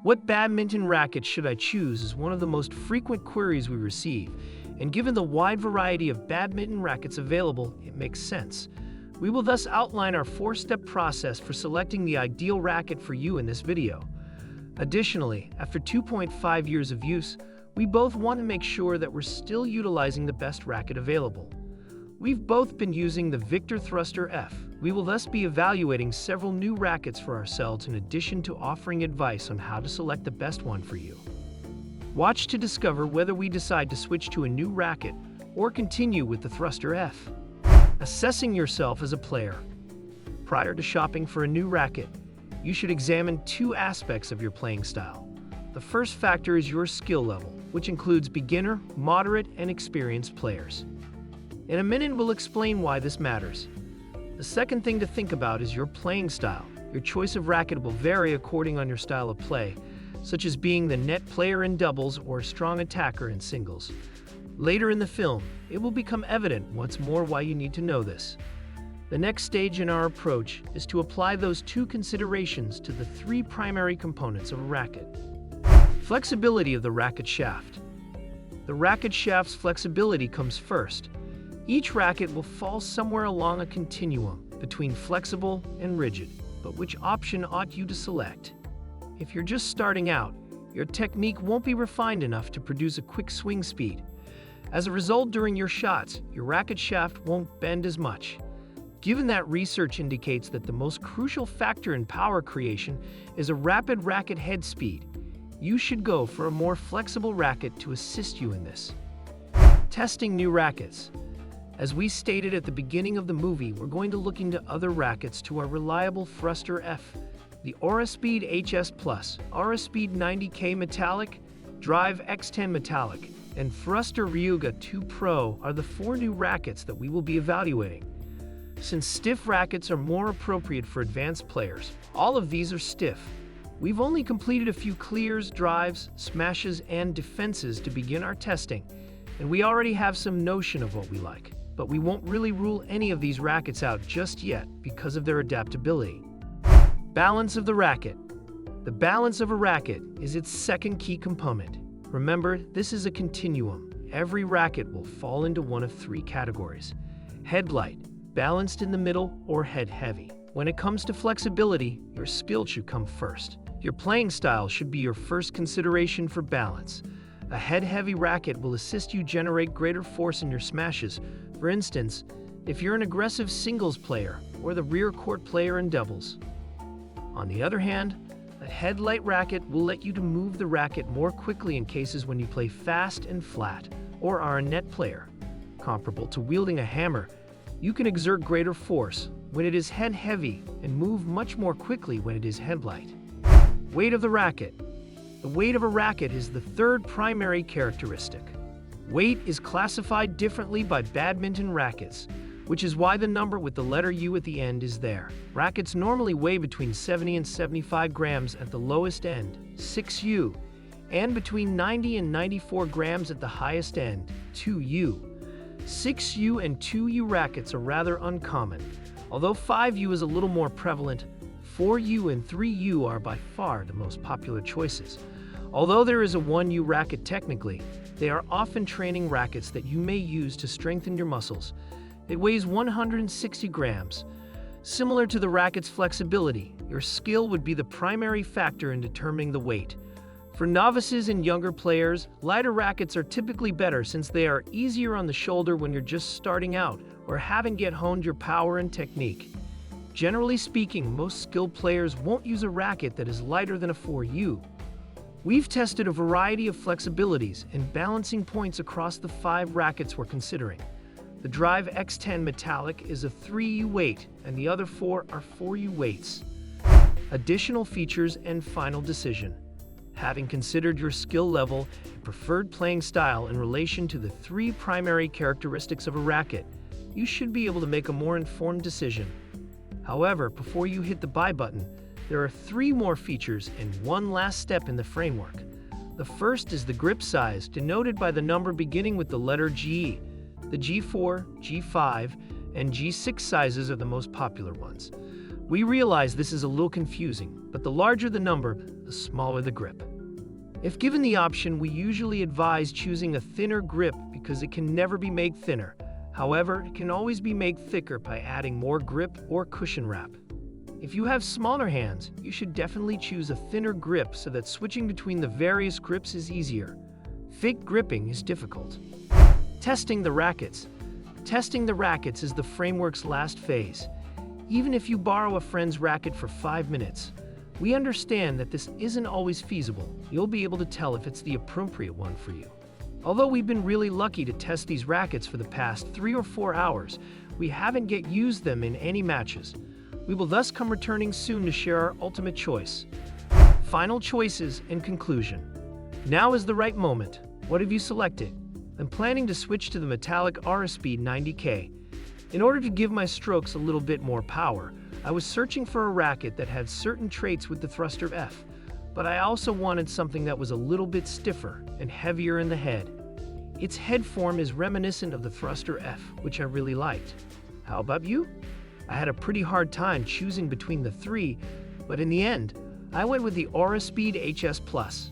What badminton racket should I choose is one of the most frequent queries we receive, and given the wide variety of badminton rackets available, it makes sense. We will thus outline our 4-step process for selecting the ideal racket for you in this video. Additionally, after 2.5 years of use, we both want to make sure that we're still utilizing the best racket available. We've both been using the Victor Thruster F. We will thus be evaluating several new rackets for ourselves in addition to offering advice on how to select the best one for you. Watch to discover whether we decide to switch to a new racket or continue with the Thruster F. Assessing yourself as a player. Prior to shopping for a new racket, you should examine 2 aspects of your playing style. The first factor is your skill level, which includes beginner, moderate, and experienced players. In a minute, we'll explain why this matters. The second thing to think about is your playing style. Your choice of racket will vary according on your style of play, such as being the net player in doubles or a strong attacker in singles. Later in the film, it will become evident once more why you need to know this. The next stage in our approach is to apply those 2 considerations to the 3 primary components of a racket. Flexibility of the racket shaft. The racket shaft's flexibility comes first. Each racket will fall somewhere along a continuum between flexible and rigid, but which option ought you to select? If you're just starting out, your technique won't be refined enough to produce a quick swing speed. As a result, during your shots, your racket shaft won't bend as much. Given that research indicates that the most crucial factor in power creation is a rapid racket head speed, you should go for a more flexible racket to assist you in this. Testing new rackets. As we stated at the beginning of the movie, we're going to look into other rackets to our reliable Thruster F, the Auraspeed HS Plus, Auraspeed 90K Metallic, Drive X10 Metallic, and Thruster Ryuga 2 Pro are the 4 new rackets that we will be evaluating. Since stiff rackets are more appropriate for advanced players, all of these are stiff. We've only completed a few clears, drives, smashes, and defenses to begin our testing, and we already have some notion of what we like. But we won't really rule any of these rackets out just yet because of their adaptability. Balance of the racket. The balance of a racket is its second key component. Remember, this is a continuum. Every racket will fall into one of 3 categories: head light, balanced in the middle, or head heavy. When it comes to flexibility, your skill should come first. Your playing style should be your first consideration for balance. A head-heavy racket will assist you generate greater force in your smashes. For instance, if you're an aggressive singles player or the rear court player in doubles. On the other hand, a head-light racket will let you to move the racket more quickly in cases when you play fast and flat or are a net player. Comparable to wielding a hammer, you can exert greater force when it is head-heavy and move much more quickly when it is head-light. Weight of the racket. The weight of a racket is the 3rd primary characteristic. Weight is classified differently by badminton rackets, which is why the number with the letter U at the end is there. Rackets normally weigh between 70 and 75 grams at the lowest end, 6U, and between 90 and 94 grams at the highest end, 2U. 6U and 2U rackets are rather uncommon, although 5U is a little more prevalent. 4U and 3U are by far the most popular choices. Although there is a 1U racket technically, they are often training rackets that you may use to strengthen your muscles. It weighs 160 grams. Similar to the racket's flexibility, your skill would be the primary factor in determining the weight. For novices and younger players, lighter rackets are typically better since they are easier on the shoulder when you're just starting out or haven't yet honed your power and technique. Generally speaking, most skilled players won't use a racket that is lighter than a 4U. We've tested a variety of flexibilities and balancing points across the 5 rackets we're considering. The Drive X10 Metallic is a 3U weight, and the other 4 are 4U weights. Additional features and final decision. Having considered your skill level and preferred playing style in relation to the 3 primary characteristics of a racket, you should be able to make a more informed decision. However, before you hit the buy button, there are 3 more features and 1 last step in the framework. The first is the grip size, denoted by the number beginning with the letter G. The G4, G5, and G6 sizes are the most popular ones. We realize this is a little confusing, but the larger the number, the smaller the grip. If given the option, we usually advise choosing a thinner grip because it can never be made thinner. However, it can always be made thicker by adding more grip or cushion wrap. If you have smaller hands, you should definitely choose a thinner grip so that switching between the various grips is easier. Fake gripping is difficult. Testing the rackets. Testing the rackets is the framework's last phase. Even if you borrow a friend's racket for 5 minutes, we understand that this isn't always feasible. You'll be able to tell if it's the appropriate one for you. Although we've been really lucky to test these rackets for the past 3 or 4 hours, we haven't yet used them in any matches. We will thus come returning soon to share our ultimate choice. Final choices and conclusion. Now is the right moment. What have you selected? I'm planning to switch to the metallic RSB 90K. In order to give my strokes a little bit more power, I was searching for a racket that had certain traits with the thruster F, but I also wanted something that was a little bit stiffer and heavier in the head. Its head form is reminiscent of the thruster F, which I really liked. How about you? I had a pretty hard time choosing between the three, but in the end, I went with the Aura Speed HS Plus.